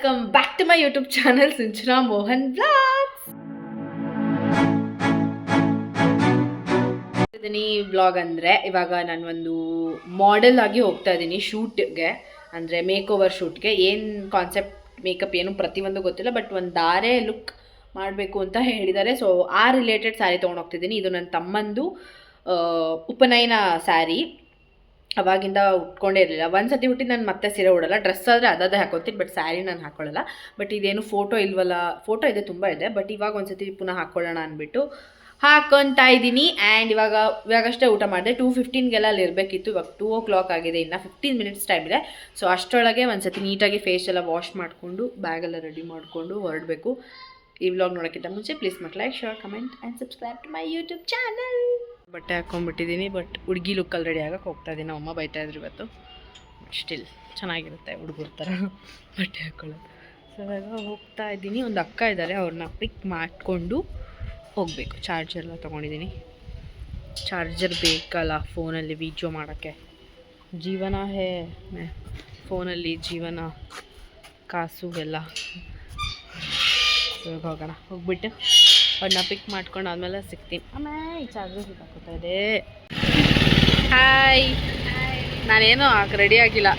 Welcome back to my YouTube channel Sinchana Mohan blogs. Blog ಅಂದರೆ ಇವಾಗ ನಾನು ಒಂದು ಮಾಡೆಲ್ ಆಗಿ ಹೋಗ್ತಾ ಇದ್ದೀನಿ ಶೂಟ್ಗೆ, ಅಂದರೆ ಮೇಕ್ ಓವರ್ ಶೂಟ್ಗೆ. ಏನು ಕಾನ್ಸೆಪ್ಟ್ ಮೇಕಪ್ ಏನು ಪ್ರತಿಯೊಂದು ಗೊತ್ತಿಲ್ಲ, ಬಟ್ ಒಂದು ಧಾರೆ ಲುಕ್ ಮಾಡಬೇಕು ಅಂತ ಹೇಳಿದ್ದಾರೆ. ಸೊ ಆ ರಿಲೇಟೆಡ್ ಸ್ಯಾರಿ ತೊಗೊಂಡೋಗ್ತಿದ್ದೀನಿ. ಇದು ನನ್ನ ತಮ್ಮಂದು ಉಪನಯನ ಸ್ಯಾರಿ. ಅವಾಗಿಂದ ಉಟ್ಕೊಂಡೇ ಇರಲಿಲ್ಲ. ಒಂದು ಸತಿ ಹುಟ್ಟಿದ್ದು ನಾನು ಮತ್ತೆ ಸೀರೆ ಉಡಲ್ಲ. ಡ್ರೆಸ್ ಆದರೆ ಅದೇ ಹಾಕೋತೀನಿ, ಬಟ್ ಸ್ಯಾರಿ ನಾನು ಹಾಕ್ಕೊಳ್ಳಲ್ಲ. ಬಟ್ ಇದೇನು ಫೋಟೋ ಇಲ್ವಲ್ಲ, ಫೋಟೋ ಇದೆ, ತುಂಬ ಇದೆ. ಬಟ್ ಇವಾಗ ಒಂದು ಸತಿ ಪುನಃ ಹಾಕ್ಕೊಳ್ಳೋಣ ಅಂದ್ಬಿಟ್ಟು ಹಾಕ್ಕೊತಾ ಇದ್ದೀನಿ. ಆ್ಯಂಡ್ ಇವಾಗಷ್ಟೇ ಊಟ ಮಾಡಿದೆ. 2:15ಗೆಲ್ಲ ಅಲ್ಲಿ ಇರಬೇಕಿತ್ತು. ಇವಾಗ 2 o'clock ಆಗಿದೆ. ಇನ್ನು 15 minutes ಟೈಮ್ ಇದೆ. ಸೊ ಅಷ್ಟರೊಳಗೆ ಒಂದು ಸತಿ ನೀಟಾಗಿ ಫೇಸ್ ಎಲ್ಲ ವಾಶ್ ಮಾಡಿಕೊಂಡು ಬ್ಯಾಗೆಲ್ಲ ರೆಡಿ ಮಾಡಿಕೊಂಡು ಹೊರಡಬೇಕು. ಈ ವ್ಲಾಗ್ ನೋಡೋಕ್ಕಿಂತ ಮುಂಚೆ please like, share, comment and subscribe to my YouTube channel. ಬಟ್ಟೆ ಹಾಕ್ಕೊಂಡ್ಬಿಟ್ಟಿದ್ದೀನಿ, ಬಟ್ ಹುಡುಗಿ ಲುಕ್ಕಲ್ಲಿ ರೆಡಿ ಆಗಕ್ಕೆ ಹೋಗ್ತಾ ಇದ್ದೀನಿ. ಅಮ್ಮ ಬೈತಾ ಇದ್ರು ಇವತ್ತು. ಸ್ಟಿಲ್ ಚೆನ್ನಾಗಿರುತ್ತೆ ಹುಡುಗರ ಥರ ಬಟ್ಟೆ ಹಾಕ್ಕೊಳ್ಳೋದು. ಸೊ ಇವಾಗ ಹೋಗ್ತಾ ಇದ್ದೀನಿ. ಒಂದು ಅಕ್ಕ ಇದ್ದಾರೆ, ಅವ್ರನ್ನ ಪಿಕ್ ಮಾಡಿಕೊಂಡು ಹೋಗಬೇಕು. ಚಾರ್ಜರ್ ಎಲ್ಲ ತೊಗೊಂಡಿದ್ದೀನಿ. ಚಾರ್ಜರ್ ಬೇಕಲ್ಲ ಫೋನಲ್ಲಿ ವೀಡಿಯೋ ಮಾಡೋಕ್ಕೆ. ಜೀವನ ಹೇ ಫೋನಲ್ಲಿ ಜೀವನ, ಕಾಸು ಎಲ್ಲ. ಇವಾಗ ಹೋಗೋಣ. ಹೋಗ್ಬಿಟ್ಟು ಅವ್ರನ್ನ ಪಿಕ್ ಮಾಡ್ಕೊಂಡು ಆದಮೇಲೆ ಸಿಗ್ತೀನಿ. ಆಮೇಲೆ ಈ ಚಾರ್ಜರ್ ಹಾಕೋತಾ ಇದೆ. ಹಾಯ್, ನಾನೇನೋ ರೆಡಿ ಆಗಿಲ್ಲ.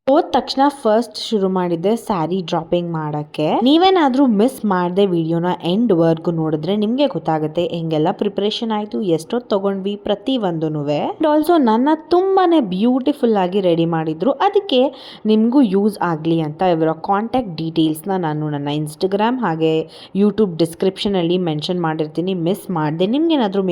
ಹೋದ ತಕ್ಷಣ ಫಸ್ಟ್ ಶುರು ಮಾಡಿದ್ದೆ ಸ್ಯಾರಿ ಡ್ರಾಪಿಂಗ್ ಮಾಡೋಕ್ಕೆ. ನೀವೇನಾದರೂ ಮಿಸ್ ಮಾಡದೆ ವಿಡಿಯೋನ ಎಂಡ್ ವರ್ಗು ನೋಡಿದ್ರೆ ನಿಮಗೆ ಗೊತ್ತಾಗುತ್ತೆ ಹೆಂಗೆಲ್ಲ ಪ್ರಿಪ್ರೇಷನ್ ಆಯಿತು, ಎಷ್ಟೊತ್ತು ತೊಗೊಂಡ್ವಿ ಪ್ರತಿಯೊಂದೂ. ಆಲ್ಸೋ ನನ್ನ ತುಂಬಾ ಬ್ಯೂಟಿಫುಲ್ ಆಗಿ ರೆಡಿ ಮಾಡಿದ್ರು. ಅದಕ್ಕೆ ನಿಮಗೂ ಯೂಸ್ ಆಗಲಿ ಅಂತ ಇವರ ಕಾಂಟ್ಯಾಕ್ಟ್ ಡೀಟೇಲ್ಸ್ನ ನಾನು ನನ್ನ ಇನ್ಸ್ಟಾಗ್ರಾಮ್ ಹಾಗೆ ಯೂಟ್ಯೂಬ್ ಡಿಸ್ಕ್ರಿಪ್ಷನಲ್ಲಿ ಮೆನ್ಷನ್ ಮಾಡಿರ್ತೀನಿ. ಮಿಸ್ ಮಾಡದೆ ನಿಮ್ಗೇನಾದರೂ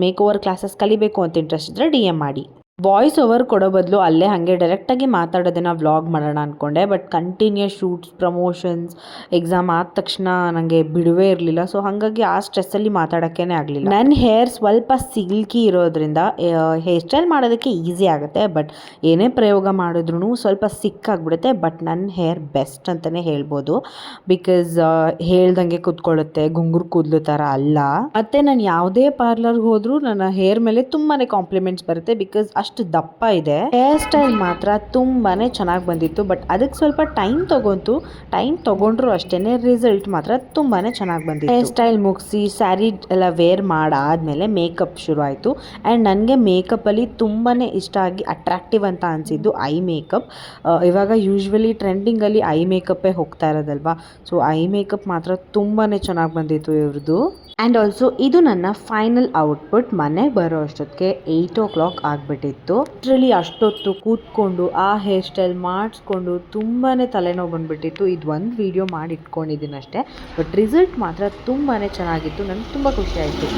ಮೇಕ್ ಓವರ್ ಕ್ಲಾಸಸ್ ಕಲಿಬೇಕು ಅಂತ ಇಂಟ್ರೆಸ್ಟ್ ಇದ್ದರೆ DM ಮಾಡಿ. ವಾಯ್ಸ್ ಓವರ್ ಕೊಡೋ ಬದಲು ಅಲ್ಲೇ ಹಾಗೆ ಡೈರೆಕ್ಟಾಗಿ ಮಾತಾಡೋದನ್ನು ವ್ಲಾಗ್ ಮಾಡೋಣ ಅಂದ್ಕೊಂಡೆ. But continuous shoots, promotions, exam ಆದ ತಕ್ಷಣ ನನಗೆ ಬಿಡುವೇ ಇರಲಿಲ್ಲ. ಸೊ ಹಾಗಾಗಿ ಆ ಸ್ಟ್ರೆಸ್ಸಲ್ಲಿ ಮಾತಾಡೋಕ್ಕೇ ಆಗಲಿಲ್ಲ. ನನ್ನ ಹೇರ್ ಸ್ವಲ್ಪ ಸಿಲ್ಕಿ ಇರೋದ್ರಿಂದ ಹೇರ್ ಸ್ಟೈಲ್ ಮಾಡೋದಕ್ಕೆ ಈಸಿ ಆಗುತ್ತೆ. ಬಟ್ ಏನೇ ಪ್ರಯೋಗ ಮಾಡಿದ್ರೂ ಸ್ವಲ್ಪ ಸಿಕ್ಕಾಗ್ಬಿಡುತ್ತೆ. ಬಟ್ ನನ್ನ ಹೇರ್ ಬೆಸ್ಟ್ ಅಂತಲೇ ಹೇಳ್ಬೋದು. ಬಿಕಾಸ್ ಹೇಳ್ದಂಗೆ ಕೂತ್ಕೊಳ್ಳುತ್ತೆ, ಗುಂಗುರು ಕೂದಲು ಥರ ಅಲ್ಲ. ಮತ್ತು ನಾನು ಯಾವುದೇ ಪಾರ್ಲರ್ಗೆ ಹೋದರೂ ನನ್ನ ಹೇರ್ ಮೇಲೆ ತುಂಬಾ ಕಾಂಪ್ಲಿಮೆಂಟ್ಸ್ ಬರುತ್ತೆ. ಬಿಕಾಸ್ ಅಷ್ಟು ದಪ್ಪ ಇದೆ. ಹೇರ್ ಸ್ಟೈಲ್ ಮಾತ್ರ ತುಂಬಾನೇ ಚೆನ್ನಾಗಿ ಬಂದಿತ್ತು. ಬಟ್ ಅದಕ್ಕೆ ಸ್ವಲ್ಪ ಟೈಮ್ ತಗೊಂಡ್ರು ಅಷ್ಟೇನೆ, ರಿಸಲ್ಟ್ ಮಾತ್ರ ತುಂಬಾನೇ ಚೆನ್ನಾಗಿ ಬಂದಿತ್ತು. ಹೇರ್ ಸ್ಟೈಲ್ ಮುಗಿಸಿ ಸ್ಯಾರಿ ಎಲ್ಲ ವೇರ್ ಮಾಡಾದ್ಮೇಲೆ ಮೇಕಪ್ ಶುರು ಆಯಿತು. ಆ್ಯಂಡ್ ನನಗೆ ಮೇಕಪ್ಪಲ್ಲಿ ತುಂಬಾನೇ ಇಷ್ಟ ಆಗಿ ಅಟ್ರಾಕ್ಟಿವ್ ಅಂತ ಅನಿಸಿದ್ದು ಐ ಮೇಕಪ್. ಇವಾಗ ಯೂಶ್ವಲಿ ಟ್ರೆಂಡಿಂಗಲ್ಲಿ ಐ ಮೇಕಪ್ಪೇ ಹೋಗ್ತಾ ಇರೋದಲ್ವಾ. ಸೊ ಐ ಮೇಕಪ್ ಮಾತ್ರ ತುಂಬಾನೇ ಚೆನ್ನಾಗಿ ಬಂದಿತ್ತು ಇವ್ರದ್ದು. ಆ್ಯಂಡ್ ಆಲ್ಸೋ ಇದು ನನ್ನ ಫೈನಲ್ ಔಟ್ಪುಟ್. ಮನೆಗೆ ಬರೋ ಅಷ್ಟೊತ್ತಿಗೆ 8 o'clock ಆಗಿಬಿಟ್ಟಿತ್ತು. ಇದರಲ್ಲಿ ಅಷ್ಟೊತ್ತು ಕೂತ್ಕೊಂಡು ಆ ಹೇರ್ ಸ್ಟೈಲ್ ಮಾಡಿಸ್ಕೊಂಡು ತುಂಬಾ ತಲೆನೋವು ಬಂದುಬಿಟ್ಟಿತ್ತು. ಇದು ಒಂದು ವಿಡಿಯೋ ಮಾಡಿ ಇಟ್ಕೊಂಡಿದ್ದೀನಿ ಅಷ್ಟೇ. ಬಟ್ ರಿಸಲ್ಟ್ ಮಾತ್ರ ತುಂಬಾ ಚೆನ್ನಾಗಿತ್ತು. ನನಗೆ ತುಂಬ ಖುಷಿ ಆಯಿತು.